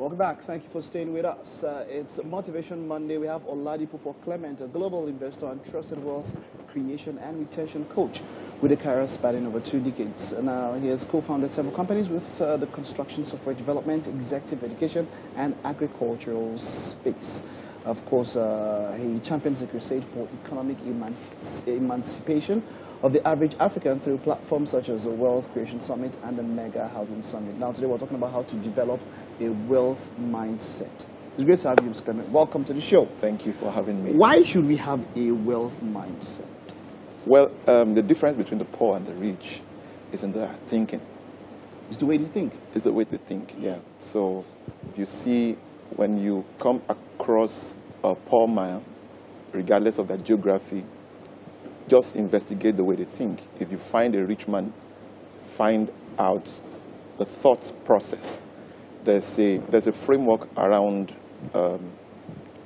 Welcome back. Thank you for staying with us. It's Motivation Monday. We have Oladipupo Clement, a global investor and trusted wealth creation and retention coach with a career spanning over 2 decades. Now, he has co-founded several companies with the construction, software development, executive education, and agricultural space. Of course, he champions the crusade for economic emancipation of the average African through platforms such as the Wealth Creation Summit and the Mega Housing Summit. Now, today we're talking about how to develop a wealth mindset. It's great to have you, Mr. Clement. Welcome to the show. Thank you for having me. Why should we have a wealth mindset? Well, the difference between the poor and the rich is in their thinking. It's the way they think. It's the way they think, yeah. So if you see, when you come across a poor man, regardless of their geography, just investigate the way they think. If you find a rich man, find out the thought process. There's a framework around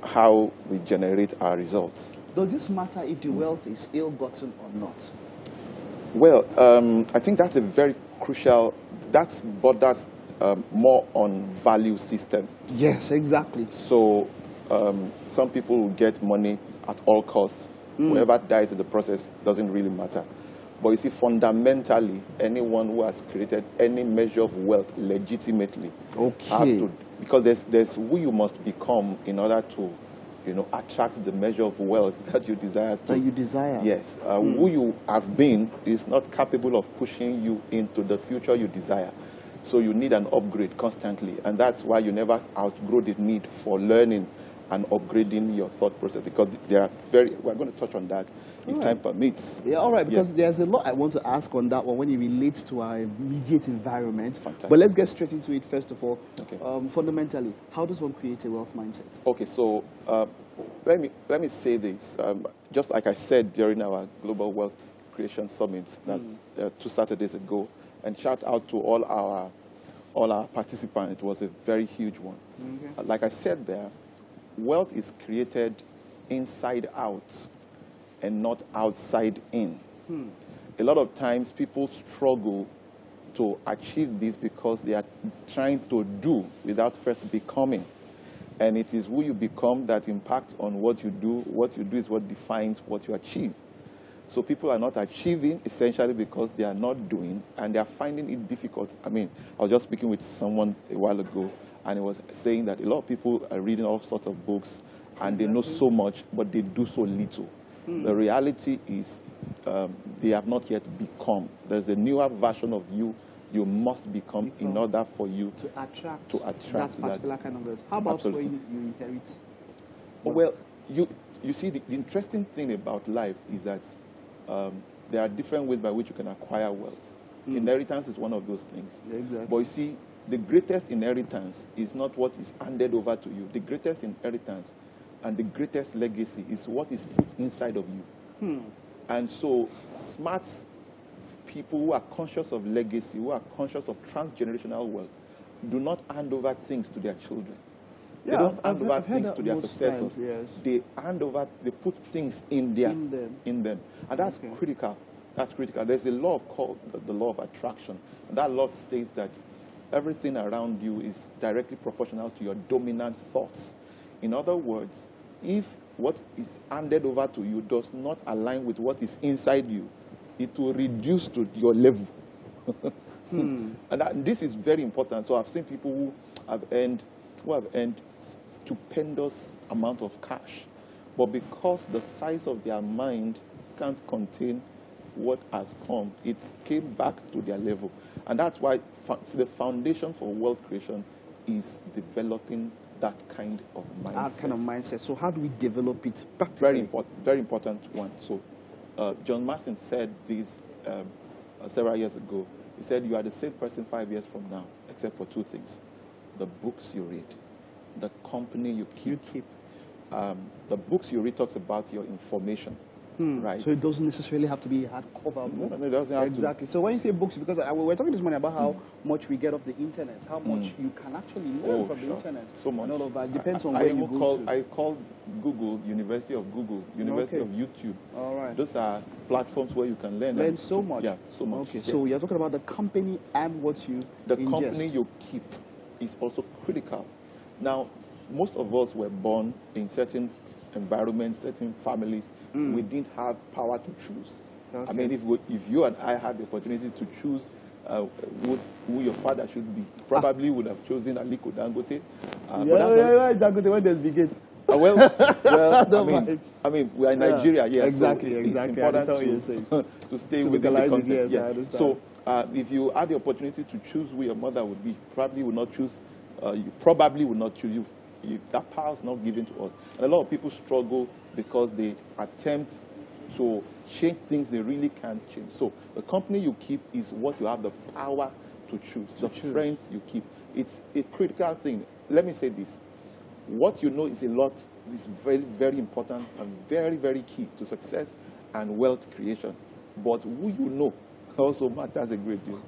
how we generate our results. Does this matter if the wealth is ill-gotten or not? Well, I think that's a very crucial, that borders more on value systems. Yes, exactly. So some people will get money at all costs. Whoever dies in the process doesn't really matter. But you see, fundamentally, anyone who has created any measure of wealth legitimately has to, because there's who you must become in order to, attract the measure of wealth that you desire to. That you desire. Yes. Who you have been is not capable of pushing you into the future you desire. So you need an upgrade constantly. And that's why you never outgrow the need for learning and upgrading your thought process, because we're going to touch on that if time permits. Yeah, all right, because there's a lot I want to ask on that one when it relates to our immediate environment. Fantastic. But let's get straight into it first of all. Okay. Fundamentally, how does one create a wealth mindset? Okay, so let me say this. Just like I said during our Global Wealth Creation Summit that 2 Saturdays ago, and shout out to all our participants. It was a very huge one. Okay. Like I said there, wealth is created inside out and not outside in. A lot of times people struggle to achieve this because they are trying to do without first becoming. And it is who you become that impacts on what you do. What you do is what defines what you achieve. So people are not achieving essentially because they are not doing, and they are finding it difficult. I mean, I was just speaking with someone a while ago, and he was saying that a lot of people are reading all sorts of books, and they know so much, but they do so little. The reality is they have not yet become. There's a newer version of you must become in order for you to attract that particular kind of wealth. How about when you inherit? Well, you see, the interesting thing about life is that there are different ways by which you can acquire wealth. Inheritance is one of those things. Yeah, exactly. But you see, the greatest inheritance is not what is handed over to you. The greatest inheritance and the greatest legacy is what is put inside of you. And so smart people who are conscious of legacy, who are conscious of transgenerational wealth, do not hand over things to their children. Yeah, they don't hand over I've things to their successors. Times, yes. They put things in them. And that's critical. That's critical. There's a law called the law of attraction. And that law states that everything around you is directly proportional to your dominant thoughts. In other words, if what is handed over to you does not align with what is inside you, it will reduce to your level. And this is very important. So I've seen people who have earned stupendous amount of cash, but because the size of their mind can't contain what has come, it came back to their level. And that's why the foundation for wealth creation is developing that kind of mindset. That kind of mindset. So how do we develop it practically? Very important one. So John Marston said this several years ago. He said, you are the same person 5 years from now, except for 2 things. The books you read, the company you keep. The books you read talks about your information. Right. So it doesn't necessarily have to be a hardcover book. No, it doesn't have exactly. So when you say books, because we're talking this morning about how much we get off the internet, how much you can actually learn from the internet. So much. And all of that depends on where you go to. I call Google University of Google, University of YouTube. All right. Those are platforms where you can learn so much. Yeah, so much. Okay, so you're talking about the company and what you The company you keep is also critical. Now, most of us were born in certain environments, certain families. We didn't have power to choose. Okay. I mean, if you and I had the opportunity to choose who your father should be, probably would have chosen Aliko Dangote. Dangote, when there's big gates. Well, I mean, we are in Nigeria, yes. Exactly, so exactly. It's important to stay within the context. Yes, I understand. So, if you had the opportunity to choose who your mother would be, probably would not choose. You probably would not choose you. That power is not given to us, and a lot of people struggle because they attempt to change things they really can't change. So, the company you keep is what you have the power to choose. Friends you keep. It's a critical thing. Let me say this. What you know is very, very important and very, very key to success and wealth creation. But who you know also matters a great deal.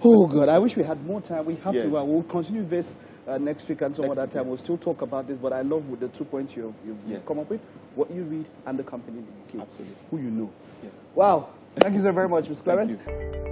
Oh, God, I wish we had more time. We have Yes. to. We'll continue this next week and some Next other week, time. yeah. We'll still talk about this, but I love with the 2 points you've Yes. come up with, what you read and the company you keep. Absolutely. Who you know. Yeah. Wow. Thank you so very much, Ms. Clement. Thank you.